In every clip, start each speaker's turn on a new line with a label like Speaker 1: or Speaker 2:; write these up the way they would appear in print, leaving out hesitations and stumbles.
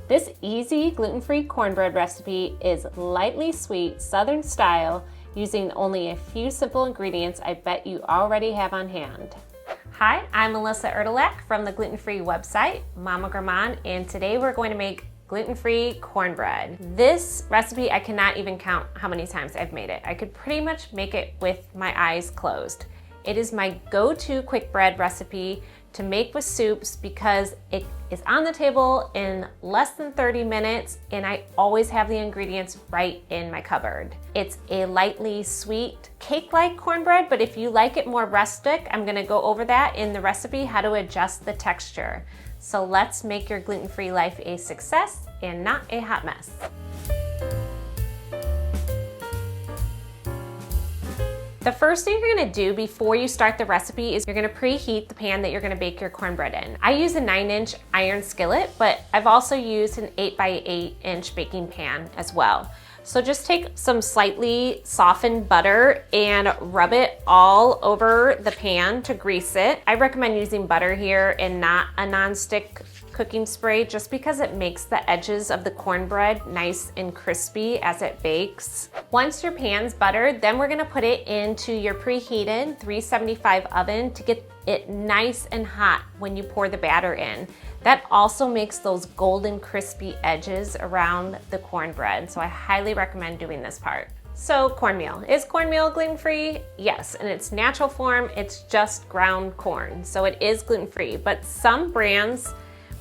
Speaker 1: This easy gluten-free cornbread recipe is lightly sweet, Southern style, using only a few simple ingredients I bet you already have on hand. Hi, I'm Melissa Erdelak from the gluten-free website, Mama Gourmand, and today we're going to make gluten-free cornbread. This recipe, I cannot even count how many times I've made it. I could pretty much make it with my eyes closed. It is my go-to quick bread recipe to make with soups because it is on the table in less than 30 minutes and I always have the ingredients right in my cupboard. It's a lightly sweet cake-like cornbread, but if you like it more rustic, I'm gonna go over that in the recipe, how to adjust the texture. So let's make your gluten-free life a success and not a hot mess. The first thing you're gonna do before you start the recipe is you're gonna preheat the pan that you're gonna bake your cornbread in. I use a 9-inch iron skillet, but I've also used an 8x8-inch baking pan as well. So just take some slightly softened butter and rub it all over the pan to grease it. I recommend using butter here and not a non-stick cooking spray just because it makes the edges of the cornbread nice and crispy as it bakes. Once your pan's buttered, then we're gonna put it into your preheated 375 oven to get it nice and hot when you pour the batter in. That also makes those golden crispy edges around the cornbread, so I highly recommend doing this part. So cornmeal. Is cornmeal gluten-free? Yes, in its natural form, it's just ground corn, so it is gluten-free, but some brands,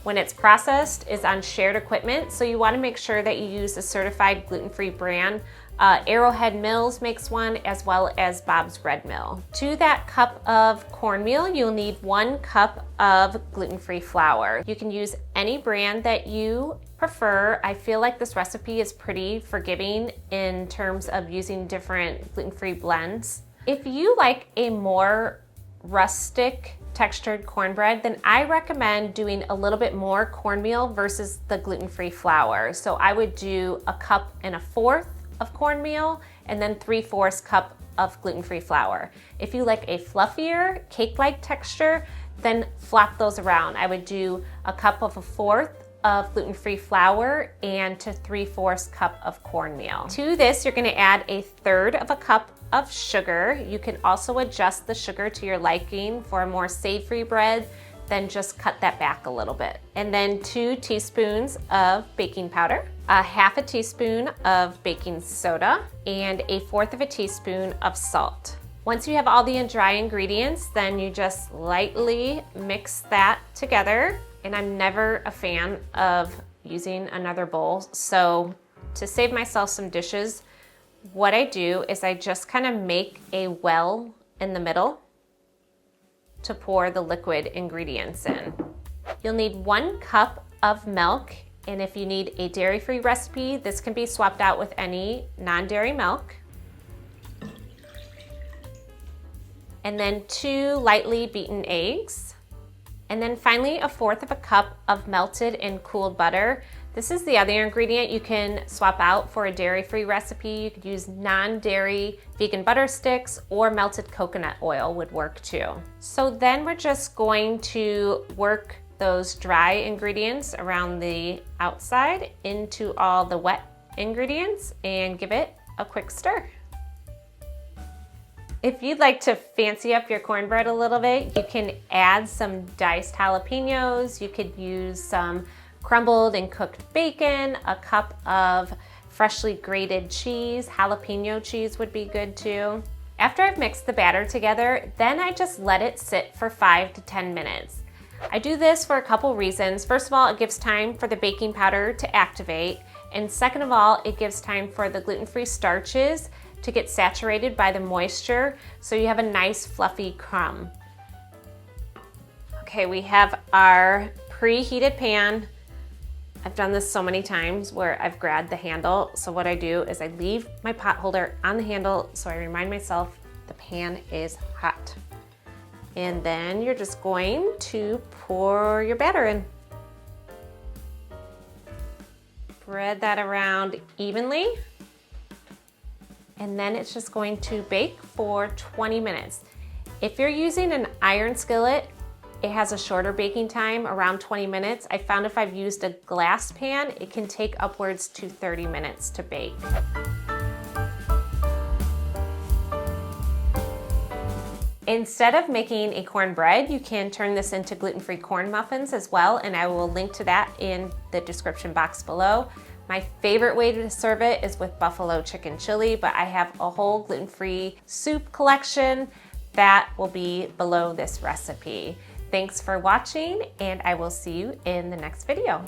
Speaker 1: when it's processed, is on shared equipment, so you wanna make sure that you use a certified gluten-free brand. Arrowhead Mills makes one, as well as Bob's Red Mill. To that cup of cornmeal, you'll need 1 cup of gluten-free flour. You can use any brand that you prefer. I feel like this recipe is pretty forgiving in terms of using different gluten-free blends. If you like a more rustic textured cornbread, then I recommend doing a little bit more cornmeal versus the gluten-free flour. So I would do 1 1/4 cups of cornmeal and then 3/4 cups of gluten-free flour. If you like a fluffier cake-like texture, then flop those around. I would do 1/4 cups of gluten-free flour and to 3/4 cups of cornmeal. To this, you're gonna add 1/3 cup of sugar. You can also adjust the sugar to your liking. For a more savory bread, then just cut that back a little bit. And then 2 teaspoons of baking powder, 1/2 teaspoon of baking soda, and 1/4 teaspoon of salt. Once you have all the dry ingredients, then you just lightly mix that together. And I'm never a fan of using another bowl, so to save myself some dishes, what I do is I just kind of make a well in the middle to pour the liquid ingredients in. You'll need 1 cup of milk, and if you need a dairy-free recipe, this can be swapped out with any non-dairy milk. And then 2 lightly beaten eggs. And then finally 1/4 cup of melted and cooled butter. This is the other ingredient you can swap out for a dairy-free recipe. You could use non-dairy vegan butter sticks, or melted coconut oil would work too. So then we're just going to work those dry ingredients around the outside into all the wet ingredients and give it a quick stir. If you'd like to fancy up your cornbread a little bit, you can add some diced jalapenos. You could use some crumbled and cooked bacon, 1 cup of freshly grated cheese. Jalapeno cheese would be good too. After I've mixed the batter together, then I just let it sit for 5 to 10 minutes. I do this for a couple reasons. First of all, it gives time for the baking powder to activate. And second of all, it gives time for the gluten-free starches to get saturated by the moisture, so you have a nice fluffy crumb. Okay, we have our preheated pan. I've done this so many times where I've grabbed the handle. So what I do is I leave my pot holder on the handle so I remind myself the pan is hot. And then you're just going to pour your batter in. Spread that around evenly. And then it's just going to bake for 20 minutes. If you're using an iron skillet, it has a shorter baking time, around 20 minutes. I found if I've used a glass pan, it can take upwards to 30 minutes to bake. Instead of making a cornbread, you can turn this into gluten-free corn muffins as well, and I will link to that in the description box below. My favorite way to serve it is with buffalo chicken chili, but I have a whole gluten-free soup collection that will be below this recipe. Thanks for watching, and I will see you in the next video.